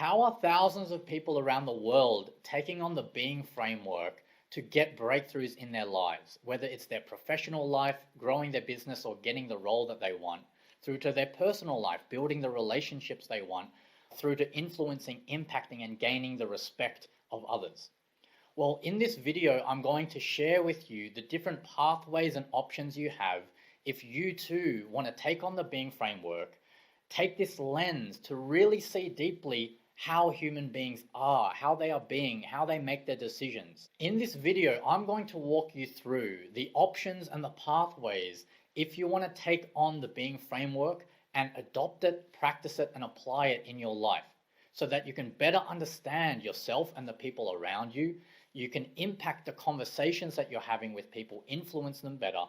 How are thousands of people around the world taking on the Being framework to get breakthroughs in their lives, whether it's their professional life, growing their business, or getting the role that they want, through to their personal life, building the relationships they want, through to influencing, impacting, and gaining the respect of others? Well, in this video, I'm going to share with you the different pathways and options you have if you too want to take on the Being framework, take this lens to really see deeply how human beings are, how they are being, how they make their decisions. In this video, I'm going to walk you through the options and the pathways if you want to take on the Being framework and adopt it, practice it, and apply it in your life so that you can better understand yourself and the people around you. You can impact the conversations that you're having with people, influence them better,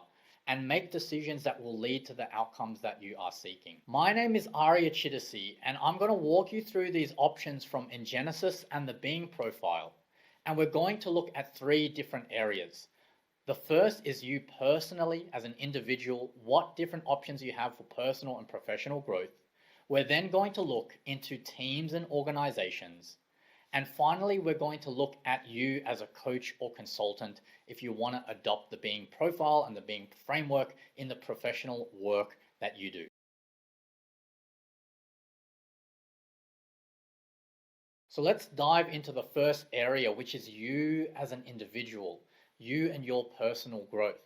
and make decisions that will lead to the outcomes that you are seeking. My name is Arya Chittisi, and I'm going to walk you through these options from Ingenesis and the Being Profile. And we're going to look at three different areas. The first is you personally as an individual, what different options you have for personal and professional growth. We're then going to look into teams and organizations. And finally, we're going to look at you as a coach or consultant if you want to adopt the Being Profile and the Being framework in the professional work that you do. So let's dive into the first area, which is you as an individual, you and your personal growth.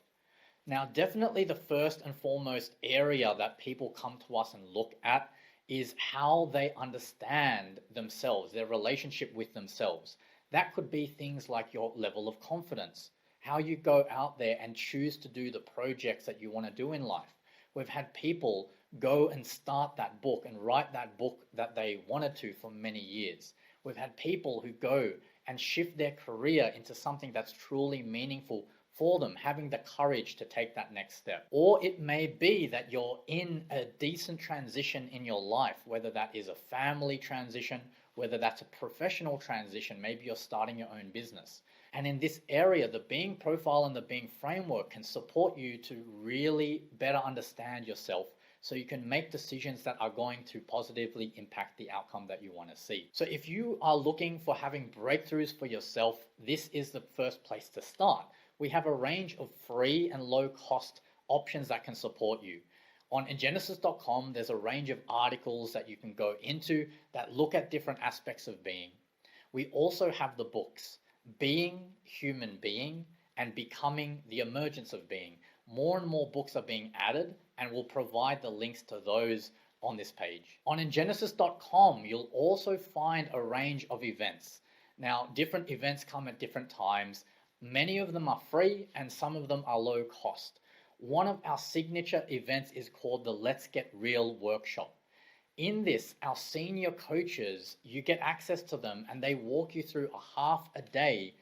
Now, definitely the first and foremost area that people come to us and look at is how they understand themselves, their relationship with themselves. That could be things like your level of confidence, how you go out there and choose to do the projects that you want to do in life. We've had people go and start that book and write that book that they wanted to for many years. We've had people who go and shift their career into something that's truly meaningful for them, having the courage to take that next step. Or it may be that you're in a decent transition in your life, whether that is a family transition, whether that's a professional transition, maybe you're starting your own business. And in this area, the Being Profile and the Being Framework can support you to really better understand yourself so you can make decisions that are going to positively impact the outcome that you want to see. So if you are looking for having breakthroughs for yourself, this is the first place to start. We have a range of free and low cost options that can support you. On Ingenesis.com, there's a range of articles that you can go into that look at different aspects of being. We also have the books, Being Human Being and Becoming the Emergence of Being. More and more books are being added, and we'll provide the links to those on this page. On Ingenesis.com, you'll also find a range of events. Now, different events come at different times. Many of them are free and some of them are low cost. One of our signature events is called the Let's Get Real workshop. In this, our senior coaches, you get access to them and they walk you through a half a day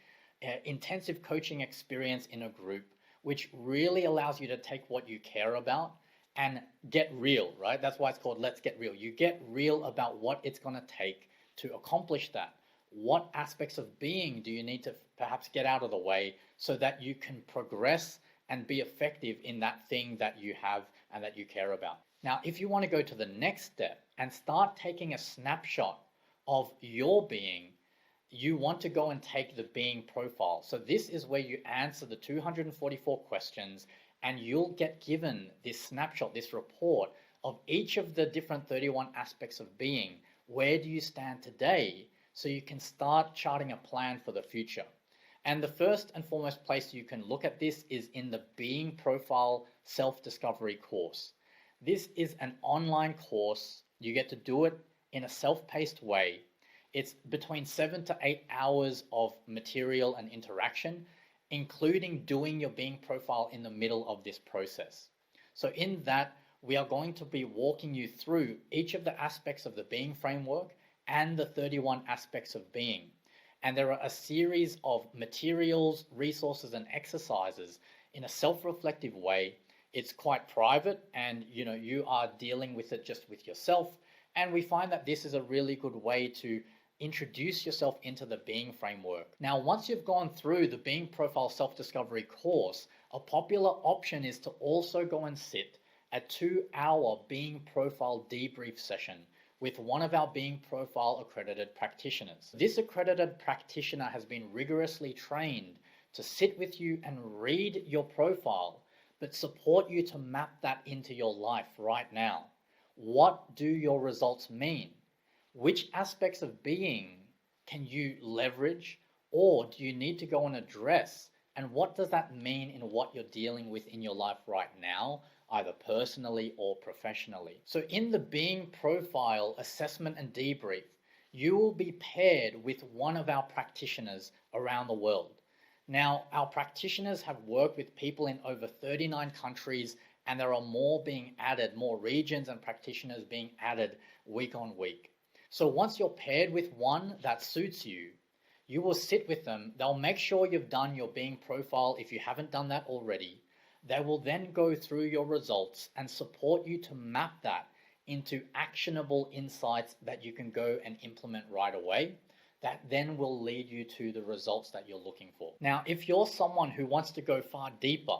intensive coaching experience in a group, which really allows you to take what you care about and get real, right? That's why it's called Let's Get Real. You get real about what it's going to take to accomplish that. What aspects of being do you need to perhaps get out of the way so that you can progress and be effective in that thing that you have and that you care about? Now, if you want to go to the next step and start taking a snapshot of your being, you want to go and take the Being Profile. So this is where you answer the 244 questions and you'll get given this snapshot, this report of each of the different 31 aspects of being. Where do you stand today? So you can start charting a plan for the future. And the first and foremost place you can look at this is in the Being Profile Self-Discovery course. This is an online course. You get to do it in a self-paced way. It's between 7 to 8 hours of material and interaction, including doing your Being Profile in the middle of this process. So in that, we are going to be walking you through each of the aspects of the Being framework and the 31 aspects of being. And there are a series of materials, resources, and exercises in a self-reflective way. It's quite private and you are dealing with it just with yourself. And we find that this is a really good way to introduce yourself into the Being framework. Now, once you've gone through the Being Profile Self-Discovery course, a popular option is to also go and sit a 2-hour Being Profile debrief session with one of our Being Profile accredited practitioners. This accredited practitioner has been rigorously trained to sit with you and read your profile, but support you to map that into your life right now. What do your results mean? Which aspects of being can you leverage, or do you need to go and address? And what does that mean in what you're dealing with in your life right now, either personally or professionally? So in the Being Profile assessment and debrief, you will be paired with one of our practitioners around the world. Now, our practitioners have worked with people in over 39 countries, and there are more being added, more regions and practitioners being added week on week. So once you're paired with one that suits you, you will sit with them. They'll make sure you've done your Being Profile if you haven't done that already. They will then go through your results and support you to map that into actionable insights that you can go and implement right away. That then will lead you to the results that you're looking for. Now, if you're someone who wants to go far deeper,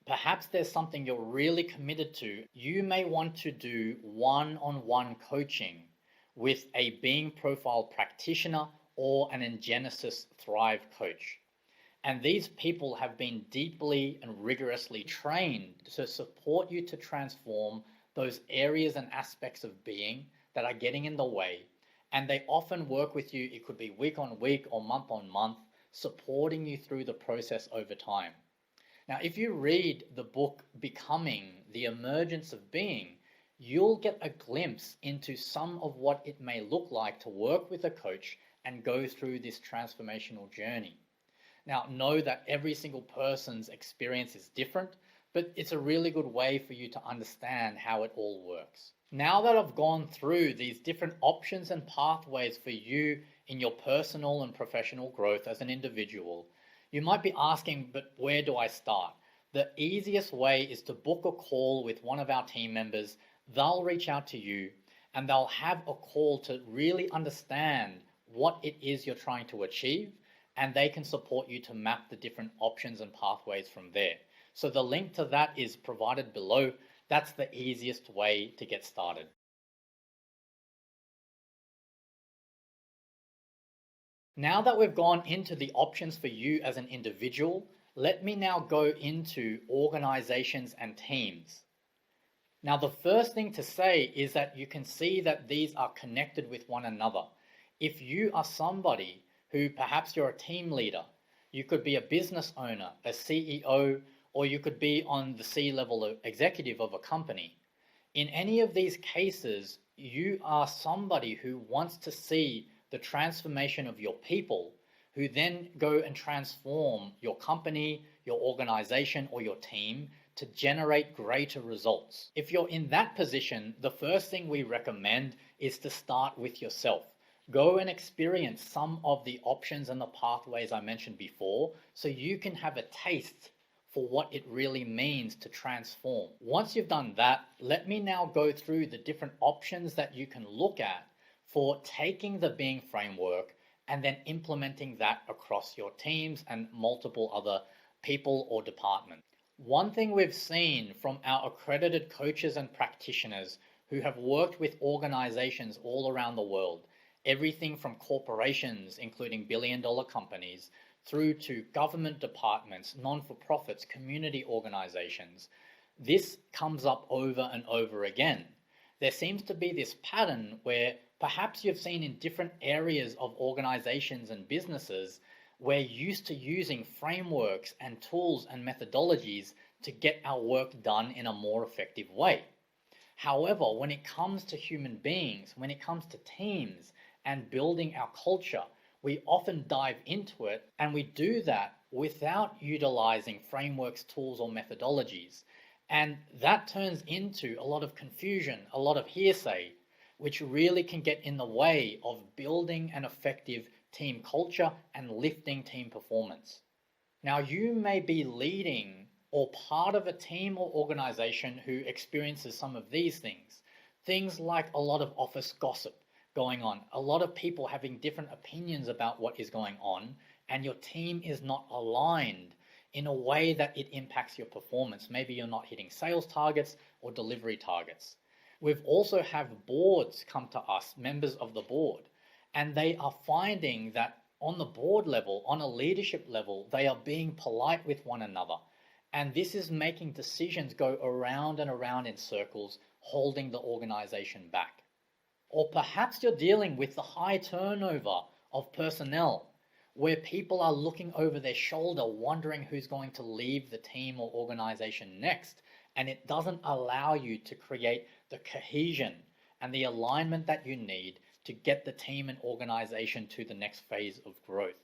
perhaps there's something you're really committed to, you may want to do one-on-one coaching with a Being Profile practitioner or an Ingenesis Thrive coach. And these people have been deeply and rigorously trained to support you to transform those areas and aspects of being that are getting in the way. And they often work with you, it could be week on week or month on month, supporting you through the process over time. Now, if you read the book Becoming: The Emergence of Being, you'll get a glimpse into some of what it may look like to work with a coach and go through this transformational journey. Now, know that every single person's experience is different, but it's a really good way for you to understand how it all works. Now that I've gone through these different options and pathways for you in your personal and professional growth as an individual, you might be asking, but where do I start? The easiest way is to book a call with one of our team members. They'll reach out to you and they'll have a call to really understand what it is you're trying to achieve, and they can support you to map the different options and pathways from there. So the link to that is provided below. That's the easiest way to get started. Now that we've gone into the options for you as an individual, let me now go into organizations and teams. Now, the first thing to say is that you can see that these are connected with one another. If you are somebody who perhaps you're a team leader, you could be a business owner, a CEO, or you could be on the C-level executive of a company. In any of these cases, you are somebody who wants to see the transformation of your people, who then go and transform your company, your organization, or your team to generate greater results. If you're in that position, the first thing we recommend is to start with yourself. Go and experience some of the options and the pathways I mentioned before, so you can have a taste for what it really means to transform. Once you've done that, let me now go through the different options that you can look at for taking the Being framework and then implementing that across your teams and multiple other people or departments. One thing we've seen from our accredited coaches and practitioners who have worked with organizations all around the world, everything from corporations, including billion-dollar companies, through to government departments, non-for-profits, community organizations, this comes up over and over again. There seems to be this pattern where perhaps you've seen in different areas of organizations and businesses, we're used to using frameworks and tools and methodologies to get our work done in a more effective way. However, when it comes to human beings, when it comes to teams and building our culture, we often dive into it, and we do that without utilizing frameworks, tools, or methodologies. And that turns into a lot of confusion, a lot of hearsay, which really can get in the way of building an effective team culture and lifting team performance. Now, you may be leading or part of a team or organization who experiences some of these things. Things like a lot of office gossip going on, a lot of people having different opinions about what is going on, and your team is not aligned in a way that it impacts your performance. Maybe you're not hitting sales targets or delivery targets. We've also have boards come to us, members of the board, and they are finding that on the board level, on a leadership level, they are being polite with one another. And this is making decisions go around and around in circles, holding the organization back. Or perhaps you're dealing with the high turnover of personnel, where people are looking over their shoulder, wondering who's going to leave the team or organization next. And it doesn't allow you to create the cohesion and the alignment that you need to get the team and organization to the next phase of growth.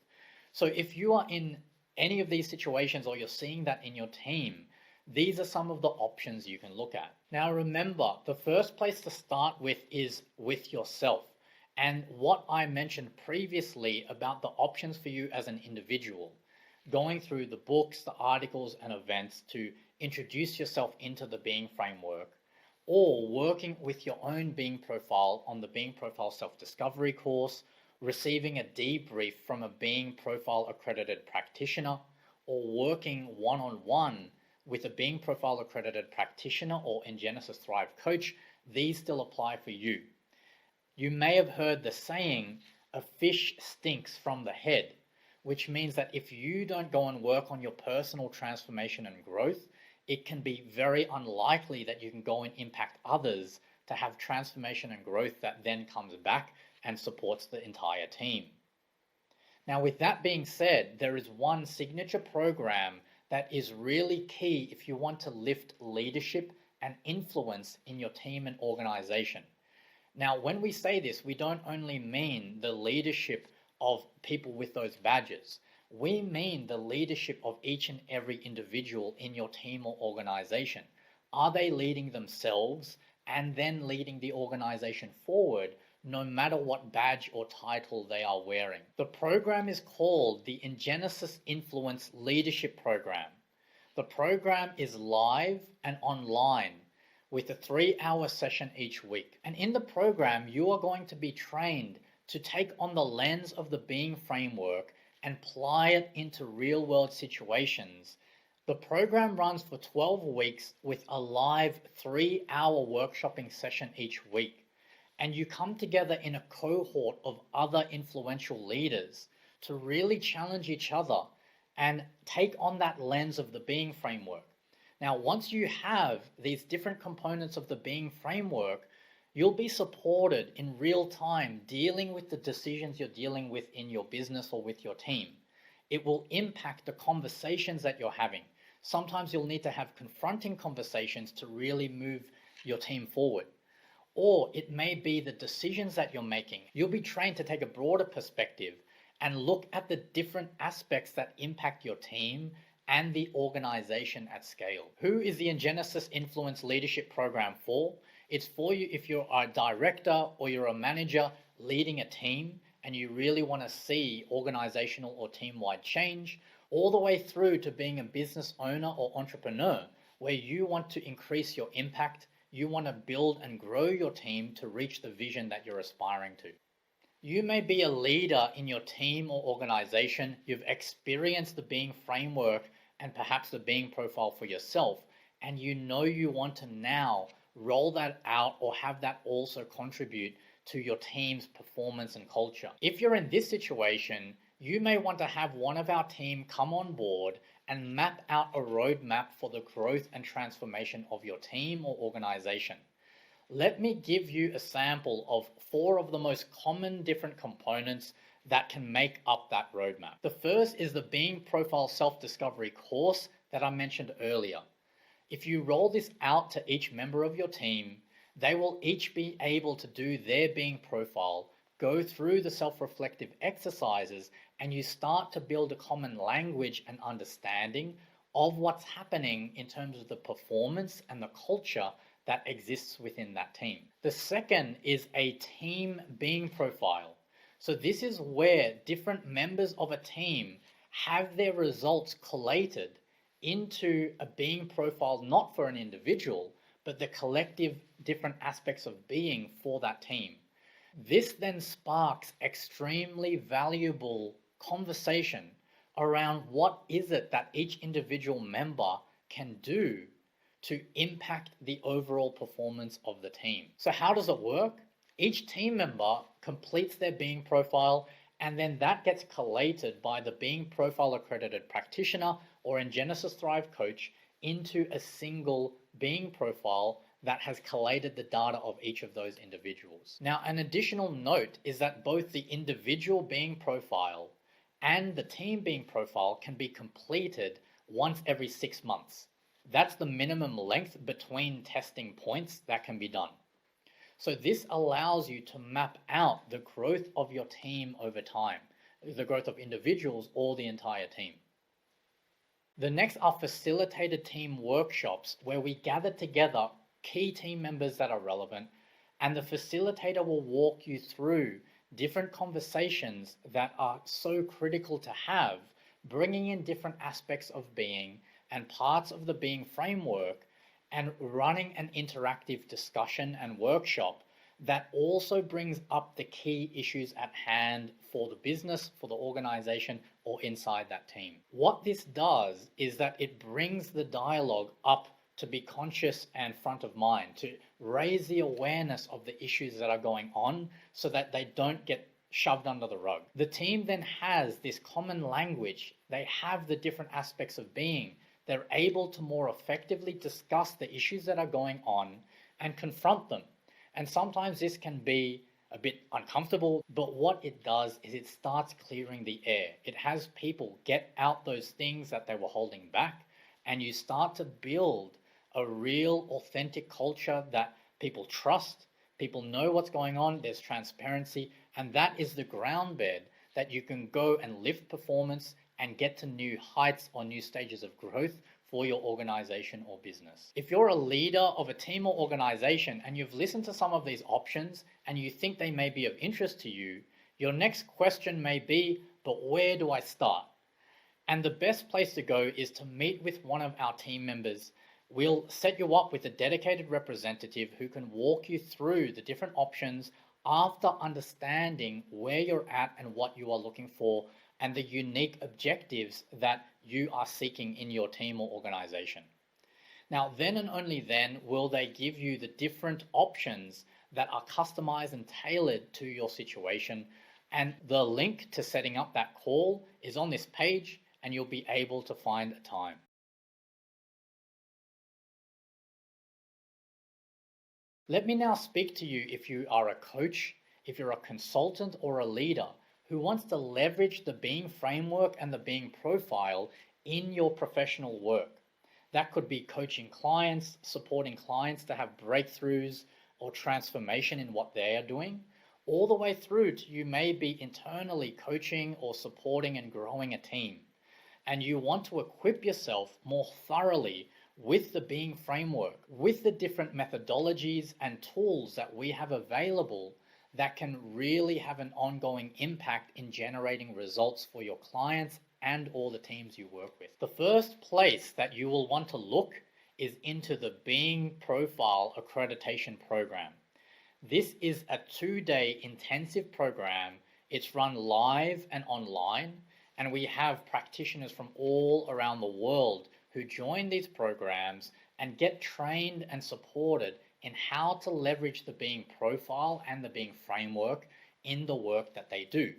So if you are in any of these situations or you're seeing that in your team, these are some of the options you can look at. Now remember, the first place to start with is with yourself. And what I mentioned previously about the options for you as an individual, going through the books, the articles, and events to introduce yourself into the Being Framework, or working with your own Being Profile on the Being Profile Self-Discovery course, receiving a debrief from a Being Profile accredited practitioner, or working one-on-one with a Being Profile accredited practitioner or Ingenesis Thrive coach, these still apply for you. You may have heard the saying, a fish stinks from the head, which means that if you don't go and work on your personal transformation and growth, it can be very unlikely that you can go and impact others to have transformation and growth that then comes back and supports the entire team. Now, with that being said, there is one signature program that is really key if you want to lift leadership and influence in your team and organization. Now, when we say this, we don't only mean the leadership of people with those badges. We mean the leadership of each and every individual in your team or organization. Are they leading themselves and then leading the organization forward, no matter what badge or title they are wearing? The program is called the Ingenesis Influence Leadership Program. The program is live and online with a 3-hour session each week. And in the program, you are going to be trained to take on the lens of the Being Framework and apply it into real-world situations. The program runs for 12 weeks with a live 3-hour workshopping session each week. And you come together in a cohort of other influential leaders to really challenge each other and take on that lens of the Being Framework. Now, once you have these different components of the Being Framework, you'll be supported in real time dealing with the decisions you're dealing with in your business or with your team. It will impact the conversations that you're having. Sometimes you'll need to have confronting conversations to really move your team forward. Or it may be the decisions that you're making. You'll be trained to take a broader perspective and look at the different aspects that impact your team and the organization at scale. Who is the Ingenesis Influence Leadership Program for? It's for you if you're a director or you're a manager leading a team and you really want to see organizational or team-wide change, all the way through to being a business owner or entrepreneur, where you want to increase your impact, you want to build and grow your team to reach the vision that you're aspiring to. You may be a leader in your team or organization. You've experienced the Being Framework and perhaps the Being Profile for yourself, and you know you want to now roll that out or have that also contribute to your team's performance and culture. If you're in this situation, you may want to have one of our team come on board and map out a roadmap for the growth and transformation of your team or organization. Let me give you a sample of 4 of the most common different components that can make up that roadmap. The first is the Being Profile Self-Discovery course that I mentioned earlier. If you roll this out to each member of your team, they will each be able to do their Being Profile, go through the self-reflective exercises, and you start to build a common language and understanding of what's happening in terms of the performance and the culture that exists within that team. The second is a team Being Profile. So this is where different members of a team have their results collated into a Being Profile, not for an individual, but the collective different aspects of being for that team. This then sparks extremely valuable conversation around what is it that each individual member can do to impact the overall performance of the team. So how does it work? Each team member completes their Being Profile, and then that gets collated by the Being Profile accredited practitioner, or in Genesis Thrive coach, into a single Being Profile that has collated the data of each of those individuals. Now, an additional note is that both the individual Being Profile and the team Being Profile can be completed once every 6 months. That's the minimum length between testing points that can be done. So this allows you to map out the growth of your team over time, the growth of individuals or the entire team. The next are facilitated team workshops, where we gather together key team members that are relevant, and the facilitator will walk you through different conversations that are so critical to have, bringing in different aspects of being and parts of the Being framework, and running an interactive discussion and workshop that also brings up the key issues at hand for the business, for the organization, or inside that team. What this does is that it brings the dialogue up to be conscious and front of mind, to raise the awareness of the issues that are going on so that they don't get shoved under the rug. The team then has this common language. They have the different aspects of being. They're able to more effectively discuss the issues that are going on and confront them. And sometimes this can be a bit uncomfortable, but what it does is it starts clearing the air. It has people get out those things that they were holding back, and you start to build a real authentic culture that people trust, people know what's going on, there's transparency, and that is the ground bed that you can go and lift performance and get to new heights or new stages of growth for your organization or business. If you're a leader of a team or organization and you've listened to some of these options and you think they may be of interest to you, your next question may be, but where do I start? And the best place to go is to meet with one of our team members. We'll set you up with a dedicated representative who can walk you through the different options after understanding where you're at and what you are looking for, and the unique objectives that you are seeking in your team or organization. Now, then and only then will they give you the different options that are customized and tailored to your situation. And the link to setting up that call is on this page, and you'll be able to find a time. Let me now speak to you if you are a coach, if you're a consultant or a leader who wants to leverage the Being framework and the Being profile in your professional work. That could be coaching clients, supporting clients to have breakthroughs or transformation in what they are doing, all the way through to you may be internally coaching or supporting and growing a team. And you want to equip yourself more thoroughly with the Being framework, with the different methodologies and tools that we have available that can really have an ongoing impact in generating results for your clients and all the teams you work with. The first place that you will want to look is into the Being Profile Accreditation Program. This is a 2-day intensive program. It's run live and online, and we have practitioners from all around the world who join these programs and get trained and supported in how to leverage the Being profile and the Being framework in the work that they do.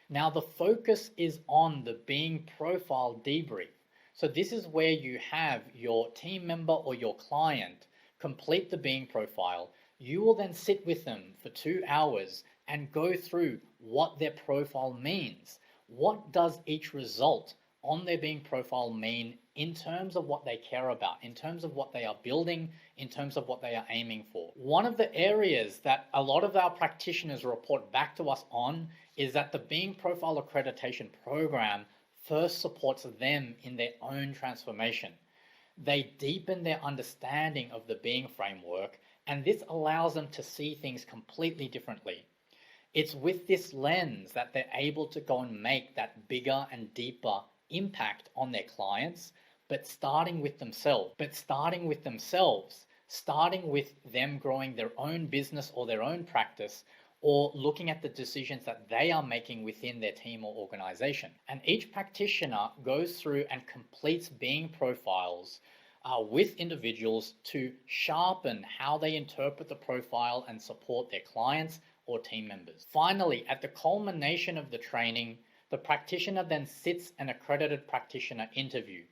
Now, the focus is on the Being profile debrief. So this is where you have your team member or your client complete the Being profile. You will then sit with them for 2 hours and go through what their profile means. What does each result on their Being profile mean in terms of what they care about, in terms of what they are building, in terms of what they are aiming for? One of the areas that a lot of our practitioners report back to us on is that the Being Profile Accreditation Program first supports them in their own transformation. They deepen their understanding of the Being framework, and this allows them to see things completely differently. It's with this lens that they're able to go and make that bigger and deeper impact on their clients, but starting with themselves, starting with them growing their own business or their own practice, or looking at the decisions that they are making within their team or organization. And each practitioner goes through and completes Being profiles with individuals to sharpen how they interpret the profile and support their clients or team members. Finally, at the culmination of the training, the practitioner then sits an accredited practitioner interview.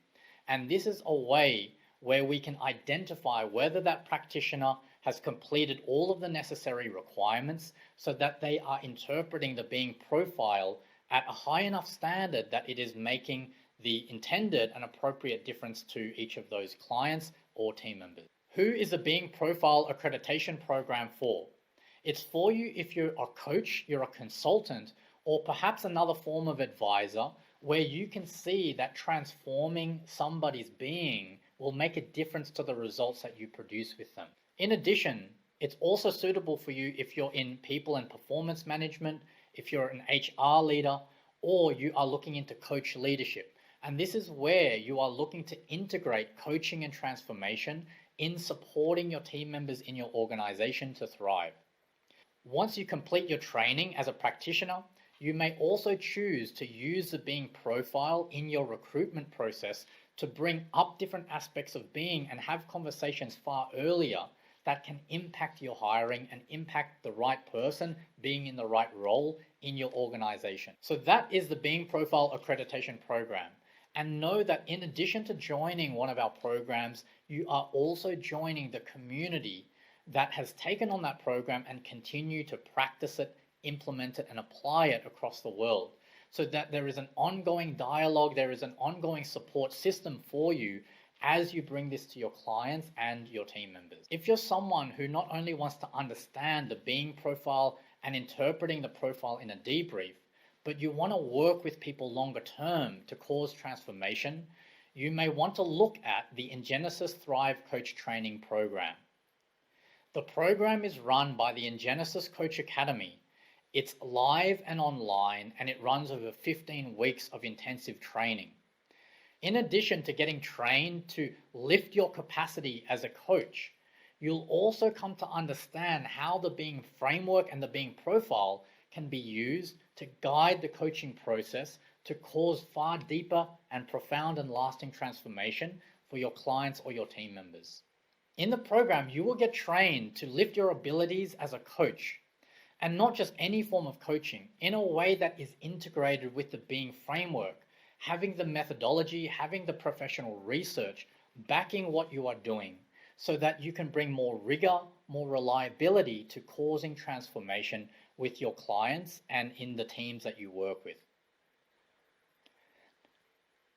And this is a way where we can identify whether that practitioner has completed all of the necessary requirements so that they are interpreting the being profile at a high enough standard that it is making the intended and appropriate difference to each of those clients or team members. Who is the Being Profile Accreditation Program for? It's for you if you're a coach, you're a consultant, or perhaps another form of advisor where you can see that transforming somebody's being will make a difference to the results that you produce with them. In addition, it's also suitable for you if you're in people and performance management, if you're an HR leader, or you are looking into coach leadership. And this is where you are looking to integrate coaching and transformation in supporting your team members in your organization to thrive. Once you complete your training as a practitioner, you may also choose to use the Being Profile in your recruitment process to bring up different aspects of being and have conversations far earlier that can impact your hiring and impact the right person being in the right role in your organization. So that is the Being Profile Accreditation Program. And know that in addition to joining one of our programs, you are also joining the community that has taken on that program and continue to practice it, implement it, and apply it across the world, so that there is an ongoing dialogue, there is an ongoing support system for you as you bring this to your clients and your team members. If you're someone who not only wants to understand the being profile and interpreting the profile in a debrief, but you want to work with people longer term to cause transformation, you may want to look at the Ingenesis Thrive Coach Training Program. The program is run by the Ingenesis Coach Academy. It's live and online, and it runs over 15 weeks of intensive training. In addition to getting trained to lift your capacity as a coach, you'll also come to understand how the Being Framework and the Being Profile can be used to guide the coaching process to cause far deeper and profound and lasting transformation for your clients or your team members. In the program, you will get trained to lift your abilities as a coach, and not just any form of coaching, in a way that is integrated with the Being Framework, having the methodology, having the professional research, backing what you are doing, so that you can bring more rigor, more reliability to causing transformation with your clients and in the teams that you work with.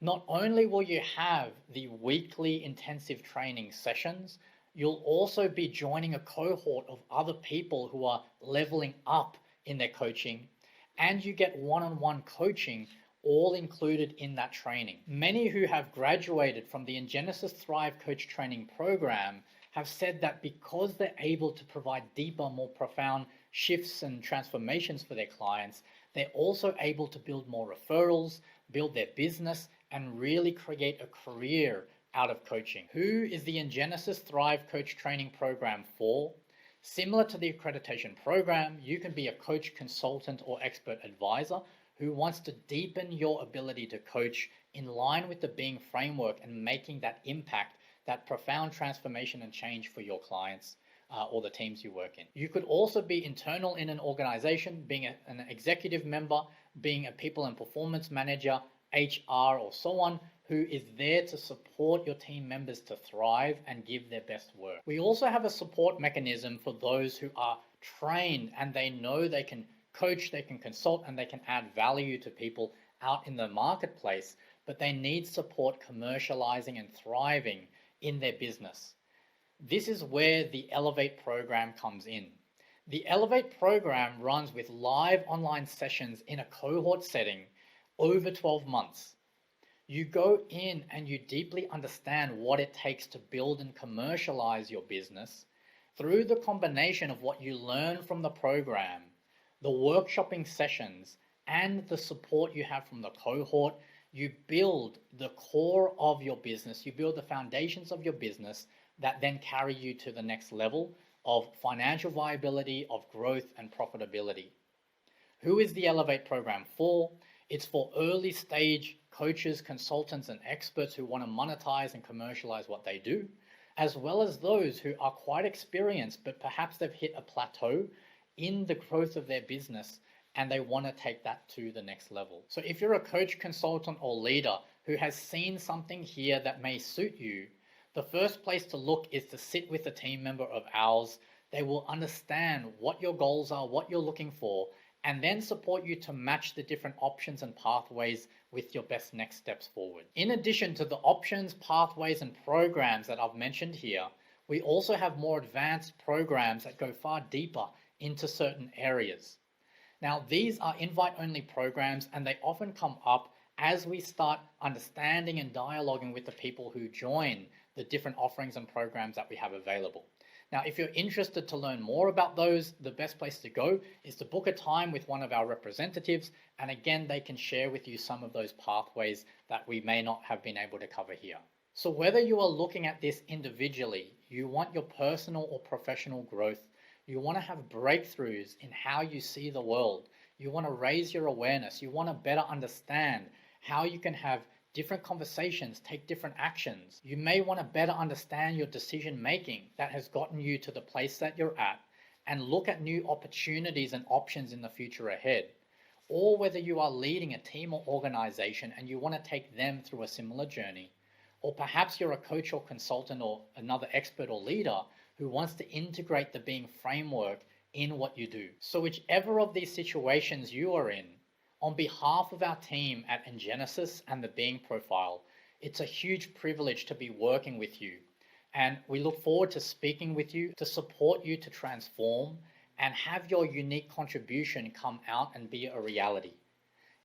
Not only will you have the weekly intensive training sessions, you'll also be joining a cohort of other people who are leveling up in their coaching, and you get one-on-one coaching all included in that training. Many who have graduated from the Ingenesis Thrive Coach Training Program have said that because they're able to provide deeper, more profound shifts and transformations for their clients, they're also able to build more referrals, build their business, and really create a career out of coaching. Who is the Ingenesis Thrive Coach Training Program for? Similar to the accreditation program, you can be a coach, consultant, or expert advisor who wants to deepen your ability to coach in line with the Being Framework and making that impact, that profound transformation and change for your clients or the teams you work in. You could also be internal in an organization, being an executive member, being a people and performance manager, HR, or so on, who is there to support your team members to thrive and give their best work. We also have a support mechanism for those who are trained and they know they can coach, they can consult, and they can add value to people out in the marketplace, but they need support commercializing and thriving in their business. This is where the Elevate program comes in. The Elevate program runs with live online sessions in a cohort setting over 12 months. You go in and you deeply understand what it takes to build and commercialize your business through the combination of what you learn from the program, the workshopping sessions, and the support you have from the cohort. You build the core of your business, you build the foundations of your business that then carry you to the next level of financial viability, of growth and profitability. Who is the Elevate program for? It's for early stage coaches, consultants, and experts who want to monetize and commercialize what they do, as well as those who are quite experienced, but perhaps they've hit a plateau in the growth of their business and they want to take that to the next level. So if you're a coach, consultant, or leader who has seen something here that may suit you, the first place to look is to sit with a team member of ours. They will understand what your goals are, what you're looking for, and then support you to match the different options and pathways with your best next steps forward. In addition to the options, pathways, and programs that I've mentioned here, we also have more advanced programs that go far deeper into certain areas. Now, these are invite-only programs, and they often come up as we start understanding and dialoguing with the people who join the different offerings and programs that we have available. Now, if you're interested to learn more about those, the best place to go is to book a time with one of our representatives, and again, they can share with you some of those pathways that we may not have been able to cover here. So whether you are looking at this individually, you want your personal or professional growth, you want to have breakthroughs in how you see the world, you want to raise your awareness, you want to better understand how you can have different conversations, take different actions. You may want to better understand your decision making that has gotten you to the place that you're at and look at new opportunities and options in the future ahead. Or whether you are leading a team or organization and you want to take them through a similar journey. Or perhaps you're a coach or consultant or another expert or leader who wants to integrate the Being framework in what you do. So whichever of these situations you are in, on behalf of our team at Engenesis and the Being Profile, it's a huge privilege to be working with you. And we look forward to speaking with you, to support you to transform and have your unique contribution come out and be a reality.